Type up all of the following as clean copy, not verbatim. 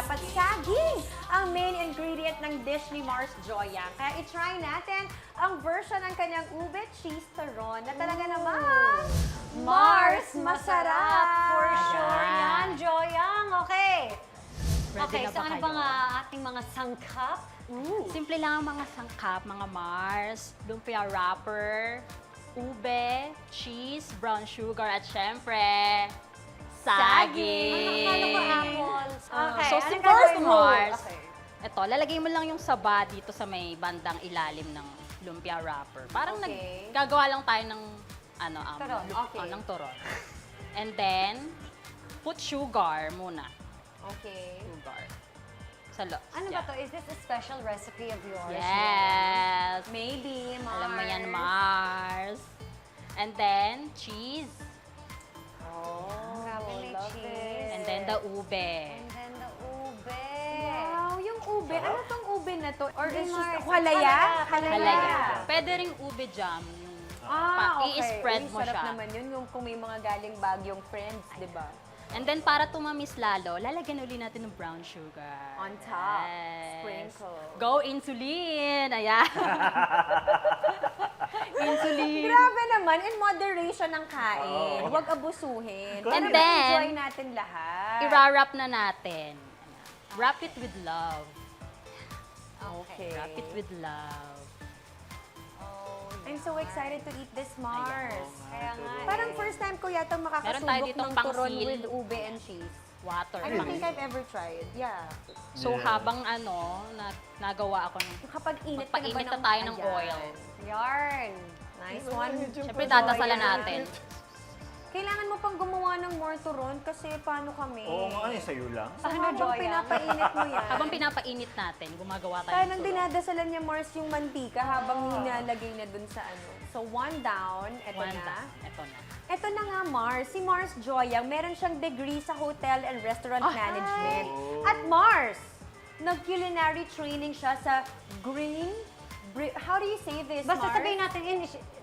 dapat saging ang main ingredient ng dish ni Mars Joyang. Kaya i-try natin ang version ng kanyang Ube-Cheese Turon na talaga namang Mars masarap! For sure Ayan. yan, Joyang. Okay. Ready Okay, na so ba ano kayo? ba nga ating mga sangkap? Simple lang ang mga sangkap, mga Mars, lumpia wrapper, ube, cheese, brown sugar, at syempre, saging. Akala ko apples. Okay. So, anong si gagawin first mo? Mars, Okay. ito, lalagay mo lang yung saba dito sa may bandang ilalim ng lumpia wrapper. Parang Okay. gagawa lang tayo ng, Turon, okay. ng turon. And then, put sugar muna. Okay. Sugar. Sa Ano ba to? Is this a special recipe of yours? Yes. Maybe, Mars. Alam mo yan, Mars. And then, cheese. Oh, Grabe, may love cheese. it. And then, the ube. And then the ube. Wow, yung ube. Ano tong ube na to? Or Hindi, is Mars. just halaya? Halaya. Pwede ring ube jam. Yung Okay. i-spread Uy, mo sarap siya. naman yun, yung kung may mga galing bagyong friends, di ba? And then, para tumamis lalo, lalagyan uli natin ng brown sugar. On top. Yes. Sprinkle. Go insulin! Ayan. Insulin. Grabe naman, in moderation ang kain. Huwag abusuhin. And Para then, ma-enjoy natin lahat. I-wrap na natin. Wrap it with love. Okay. Wrap it with love. I'm so excited to eat this, Mars. Kaya nga. Parang first time ko yata Meron tayo makakasubok ditong ng turon pangsil. with ube and cheese. Water. I don't think I've ever tried. Yeah. So, Yeah. habang nagawa ako ng Yung kapag init ka na ba magpainit na tayo ng Ayan. oil. Yarn. Nice one. Siyempre, dadasalan natin. Kailangan mo pang gumawa ng more turon kasi paano kami? Oo nga, sa'yo lang. So, Ano, habang Joya? pinapainit mo yan. Habang pinapainit natin, gumagawa tayo Parang ng turon. dinadasalan niya, Mars, yung mantika habang hinalagay niya dun sa ano. So, one down. Ito One na. down. Ito na. Ito na nga, Mars. Si Mars Joyang, meron siyang degree sa Hotel and Restaurant Management. At Mars, nag-culinary training siya sa how do you say this, Basta Mars? sabihin natin in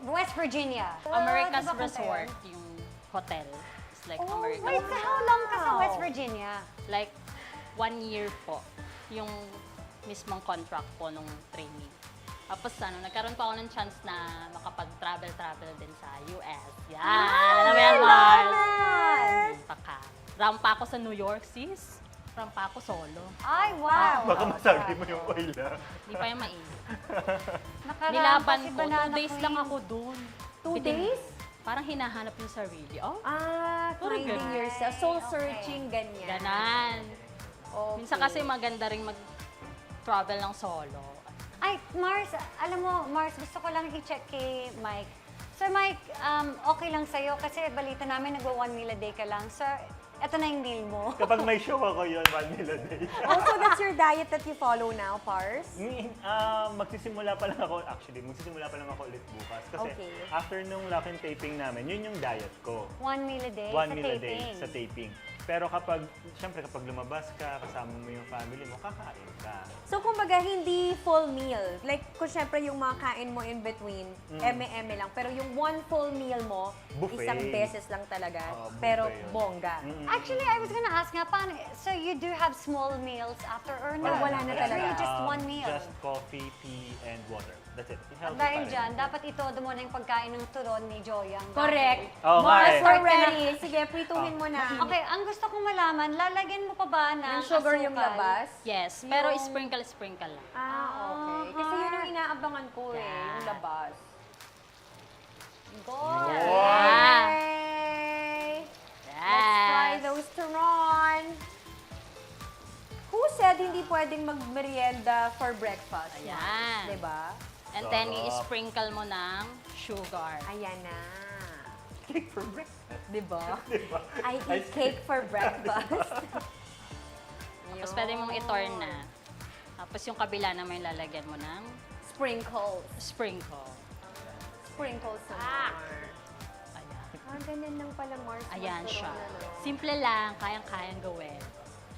West Virginia. America's Diba, Resort, yung hotel. It's like Oh, America's Wait, so how long ka sa Wow. West Virginia? Like, 1 year po. Yung mismong contract po nung training. Tapos nagkaroon pa ako ng chance na makapag-travel din sa US. Yan! Alam mo yan, Mars? Rampa ako sa New York, sis. Rampa ako solo. Ay, wow. Baka masabi mo yung oil, ha? Hindi pa yung mainit. Nakarampa Nilaban si ko. 2 Banana days Queen. lang ako dun. 2 days? Parang hinahanap yung sarili. Oh, Finding ganun. yourself. Soul searching, ganyan. ganan. Okay. Minsan kasi maganda rin mag-travel ng solo. Ay, Mars, alam mo, Mars, gusto ko lang i-check kay Mike. Sir Mike, okay lang sa'yo kasi balita namin nagwa 1 meal a day ka lang. Sir, eto na yung meal mo. Kapag may show ako yun, 1 meal a day. Also, that's your diet that you follow now, Pars? Magsisimula pa lang ako, magsisimula pa lang ako ulit bukas. Kasi Okay. after nung lock and taping namin, yun yung diet ko. 1 meal a day 1 sa meal a day taping. sa taping. Pero syempre kapag lumabas ka, kasama mo yung family mo, kakain ka. So, kumbaga, hindi full meal. Like, kung syempre yung mga kain mo in between, eme-eme lang. Pero yung one full meal mo, Buffet. isang beses lang talaga. Buffet Pero yun. bongga. Actually, I was gonna ask nga, paano, so you do have small meals after or no? Wala na It's talaga. really just one meal. Just coffee, tea, and water. That's it. At Healthy dahil pa rin. dyan, dapat itodo mo na yung pagkain ng turon ni Joyang. Correct. Oo nga Mars, eh. we're ready. Sige, prituhin mo na. Okay, ang gusto kong malaman, lalagyan mo pa ba ng Yung sugar yung asukal? labas? Yes, pero Yung- sprinkle lang. Okay. Kasi yun yung inaabangan ko yung labas. Go! Yeah. Okay. Yes. Let's try those turon. Who said hindi pwedeng mag-merienda for breakfast? Ayan. Diba? And then, Sarap. i-sprinkle mo ng sugar. Ayan na. Cake for breakfast. Diba? Diba? I eat cake for breakfast. Tapos pwede mong i-turn na. Tapos yung kabila naman yung lalagyan mo ng Sprinkles. sprinkle. Sprinkles sa Mars. Ayan. Ganyan lang pala, Mars. Ayan siya. Magturon, ano. Simple lang, kayang-kayang gawin.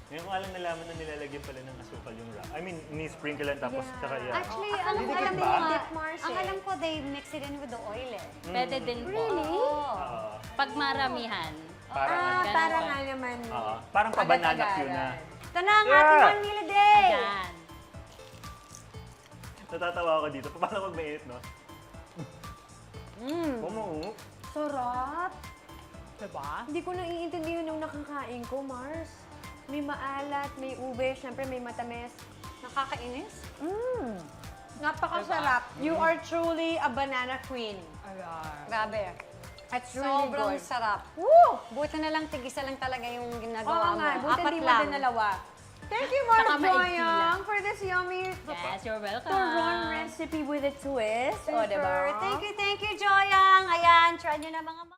Ngayon ko alam nalaman na nilalagyan pala ng asukal yung wrap. I mean, ni-sprinkle lang tapos Yeah. saka yan. Actually, Oh, ang akala alam ko ko dip nga, dip, Mars, ang eh. alam ko, they mix it in with the oil eh. Pwede din po. Oo. Pag maramihan, Parang, Ah, ganun para ba? nga naman. parang pa-banana agad-agaran. cue na. Ito na ang ating Yeah. 1 meal a day. Ayan. Natatawa ako dito. Paano pag mainit, no? Bumuo. Sarap. Diba? Hindi ko naiintindihan yung nakakain ko, Mars. May maalat, may ube, syempre may matamis. Nakakainis. Napakasarap. You are truly a banana queen. Ayan. Grabe. It's really Sobrang good. sarap. Woo! Buti na lang, tigisa lang talaga yung Oo ginagawa mo. nga, buti Apat hindi mo lang. dinalawa. Thank you, Mars Saka maigsi Joyang, lang. for this yummy Yes, you're welcome. turon recipe with a twist. O, Super. diba? Thank you, Joyang. Ayan, try nyo na mga